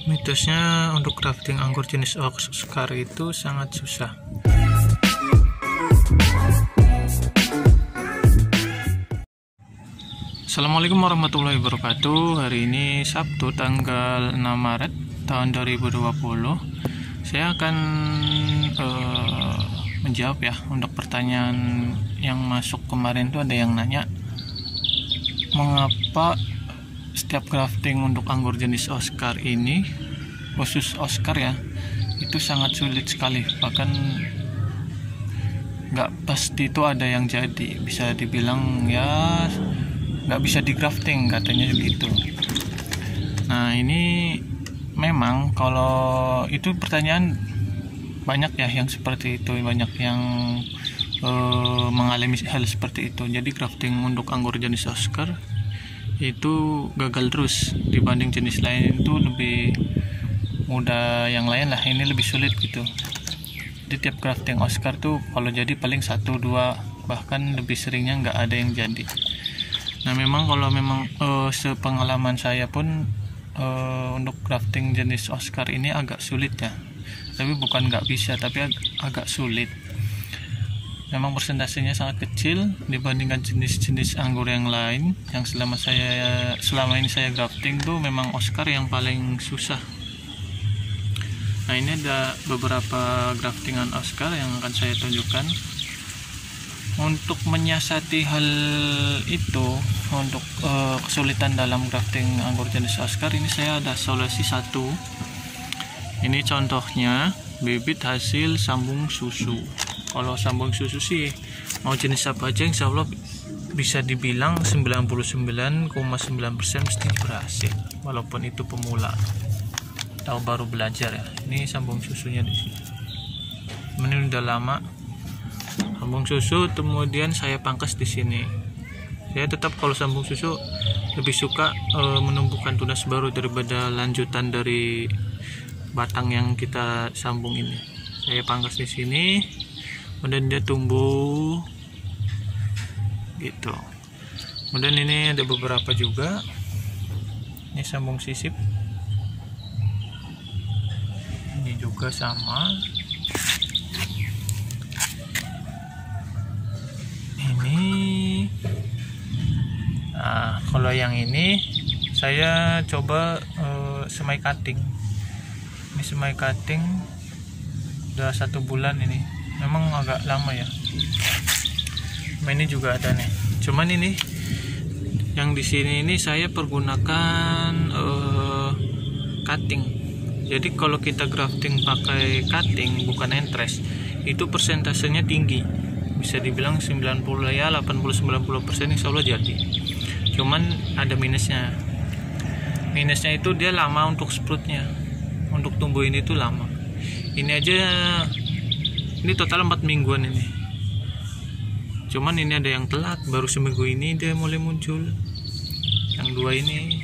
Mitosnya untuk crafting anggur jenis Oscar itu sangat susah. Assalamualaikum warahmatullahi wabarakatuh. Hari ini Sabtu tanggal 6 Maret tahun 2020. Saya akan menjawab ya untuk pertanyaan yang masuk kemarin. Tuh ada yang nanya mengapa setiap crafting untuk anggur jenis Oscar ini, khusus Oscar ya, itu sangat sulit sekali, bahkan nggak pasti itu ada yang jadi, bisa dibilang ya nggak bisa di crafting katanya gitu. Nah ini memang kalau itu pertanyaan banyak ya yang seperti itu, banyak yang mengalami hal seperti itu. Jadi crafting untuk anggur jenis Oscar itu gagal terus dibanding jenis lain, itu lebih mudah yang lain lah, ini lebih sulit gitu. Jadi tiap crafting Oscar tuh kalau jadi paling 1-2, bahkan lebih seringnya nggak ada yang jadi. Nah memang kalau memang sepengalaman saya pun untuk crafting jenis Oscar ini agak sulit ya, tapi bukan nggak bisa, tapi agak sulit. Memang persentasenya sangat kecil dibandingkan jenis-jenis anggur yang lain. Yang selama ini saya crafting tuh memang Oscar yang paling susah. Nah ini ada beberapa craftingan Oscar yang akan saya tunjukkan. Untuk menyiasati hal itu, untuk kesulitan dalam crafting anggur jenis Oscar ini, saya ada solusi satu. Ini contohnya bibit hasil sambung susu. Kalau sambung susu sih mau jenis apa aja insya Allah bisa dibilang 99,9% mesti berhasil, walaupun itu pemula atau baru belajar ya. Ini sambung susunya di sini. Ini udah lama sambung susu, kemudian saya pangkas di sini. Saya tetap kalau sambung susu lebih suka menumbuhkan tunas baru daripada lanjutan dari batang yang kita sambung ini. Saya pangkas di sini, kemudian dia tumbuh gitu. Kemudian ini ada beberapa juga, ini sambung sisip, ini juga sama. Ini nah kalau yang ini saya coba semai cutting. Ini semai cutting udah 1 bulan, ini memang agak lama ya. Ini juga ada nih, cuman ini yang di sini ini saya pergunakan cutting. Jadi kalau kita grafting pakai cutting bukan entres, itu persentasenya tinggi, bisa dibilang 90 ya, 80-90% insya Allah jadi. Cuman ada minusnya. Minusnya itu dia lama untuk sproutnya, untuk tumbuh ini tuh lama. Ini aja ini total 4 mingguan ini. Cuman ini ada yang telat, baru seminggu ini dia mulai muncul. Yang 2 ini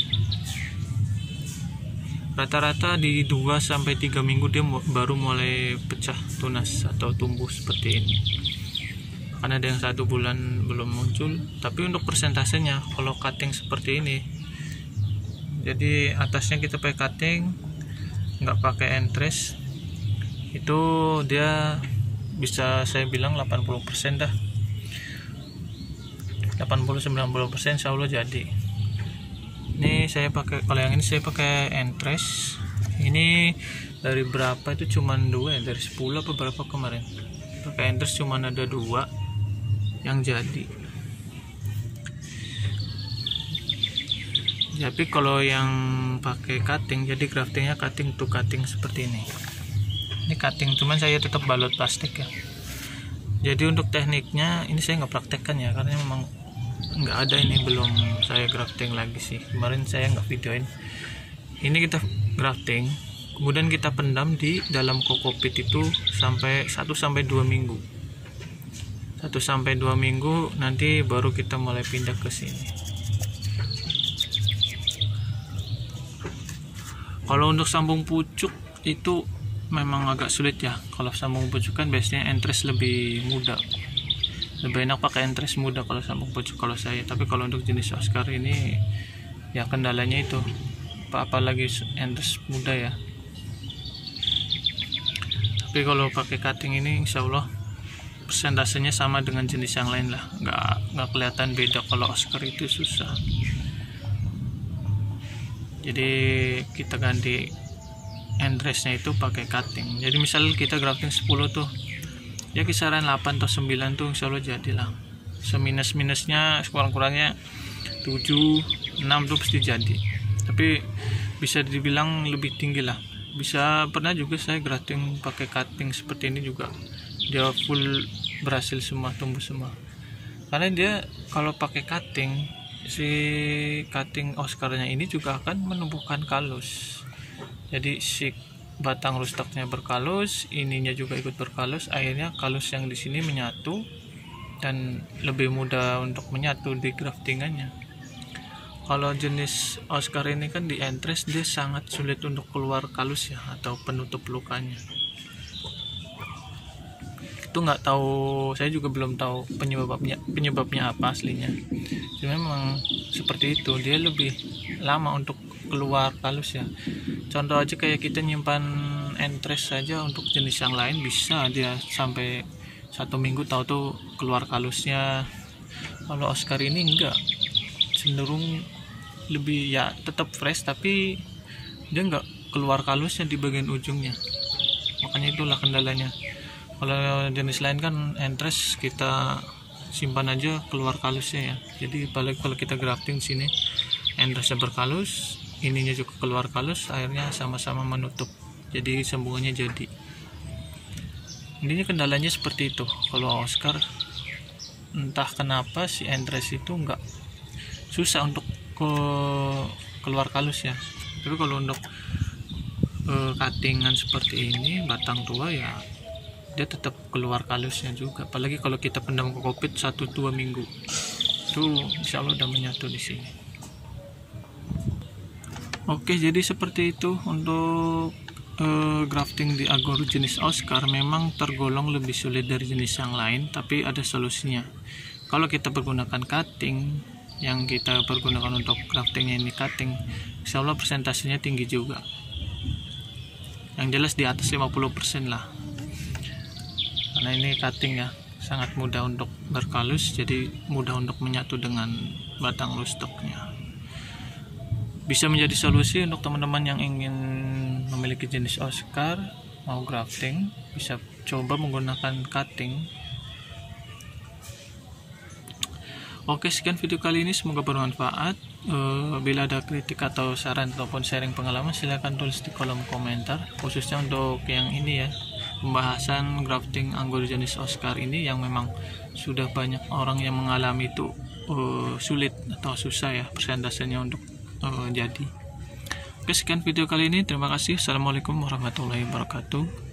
rata-rata di 2-3 minggu dia baru mulai pecah tunas atau tumbuh seperti ini. Karena ada yang 1 bulan belum muncul. Tapi untuk persentasenya kalau cutting seperti ini, jadi atasnya kita pakai cutting, nggak pakai entres, itu dia bisa saya bilang 80% dah, 80-90% insya Allah jadi. Ini saya pakai, kalau yang ini saya pakai entres. Ini dari berapa itu cuman 2 ya, dari 10 apa berapa kemarin pakai entres, cuman ada 2 yang jadi. Tapi kalau yang pakai cutting, jadi craftingnya cutting to cutting seperti ini. Ini cutting, cuman saya tetap balut plastik ya. Jadi untuk tekniknya ini saya nggak praktekkan ya, karena memang nggak ada, ini belum saya grafting lagi sih. Kemarin saya nggak videoin. Ini kita grafting, kemudian kita pendam di dalam kokopit itu sampai 1-2 minggu. 1-2 minggu nanti baru kita mulai pindah ke sini. Kalau untuk sambung pucuk itu memang agak sulit ya. Kalau sambung pucuk kan biasanya entres lebih mudah, lebih enak pakai entres mudah kalau sambung pucuk kalau saya. Tapi kalau untuk jenis Oscar ini ya kendalanya itu apalagi Endress muda ya. Tapi kalau pakai cutting ini insya Allah persentasenya sama dengan jenis yang lain lah, nggak kelihatan beda. Kalau Oscar itu susah, jadi kita ganti Endressnya itu pakai cutting. Jadi misal kita grafting 10 tuh ya kisaran 8 atau 9 tuh insya Allah jadilah. Seminus-minusnya kurang-kurangnya 7, 6 tuh pasti jadi. Tapi bisa dibilang lebih tinggi lah. Bisa, pernah juga saya grafting pakai cutting seperti ini juga, dia full berhasil semua, tumbuh semua. Karena dia kalau pakai cutting, si cutting Oscarnya ini juga akan menumbuhkan kalus. Jadi si batang rootstocknya berkalus, ininya juga ikut berkalus, akhirnya kalus yang di sini menyatu dan lebih mudah untuk menyatu di graftingannya. Kalau jenis Oscar ini kan di Endress dia sangat sulit untuk keluar kalus ya, atau penutup lukanya. Itu nggak tahu, saya juga belum tahu penyebabnya apa aslinya. Jadi memang seperti itu, dia lebih lama untuk keluar kalus ya. Contoh aja kayak kita nyimpan Endress saja untuk jenis yang lain bisa dia sampai 1 minggu tahu tuh keluar kalusnya. Kalau Oscar ini enggak, cenderung lebih ya tetap fresh tapi dia enggak keluar kalusnya di bagian ujungnya. Makanya itulah kendalanya. Kalau jenis lain kan Endress kita simpan aja keluar kalusnya ya. Jadi apalagi kalau kita grafting sini Endressnya berkalus, ininya juga keluar kalus, akhirnya sama-sama menutup. Jadi sambungannya jadi. Ini kendalanya seperti itu. Kalau Oscar entah kenapa si Endress itu enggak susah untuk keluar kalus ya. Tapi kalau untuk cuttingan seperti ini batang tua ya dia tetap keluar kalusnya juga. Apalagi kalau kita pendam ke kopit 1-2 minggu itu insya Allah udah menyatu di sini. Oke, jadi seperti itu untuk grafting di Anggur jenis Oscar. Memang tergolong lebih sulit dari jenis yang lain, tapi ada solusinya. Kalau kita menggunakan cutting, yang kita pergunakan untuk graftingnya ini cutting, insya Allah persentasenya tinggi juga. Yang jelas di atas 50% lah. Karena ini cutting ya, sangat mudah untuk berkalus, jadi mudah untuk menyatu dengan batang rootstocknya. Bisa menjadi solusi untuk teman-teman yang ingin memiliki jenis Oscar, mau grafting, bisa coba menggunakan cutting. Oke, sekian video kali ini, semoga bermanfaat. Bila ada kritik atau saran ataupun sharing pengalaman, silahkan tulis di kolom komentar, khususnya untuk yang ini ya, pembahasan grafting anggur jenis Oscar ini yang memang sudah banyak orang yang mengalami itu sulit atau susah ya persentasenya untuk jadi. Oke, sekian video kali ini, terima kasih. Assalamualaikum warahmatullahi wabarakatuh.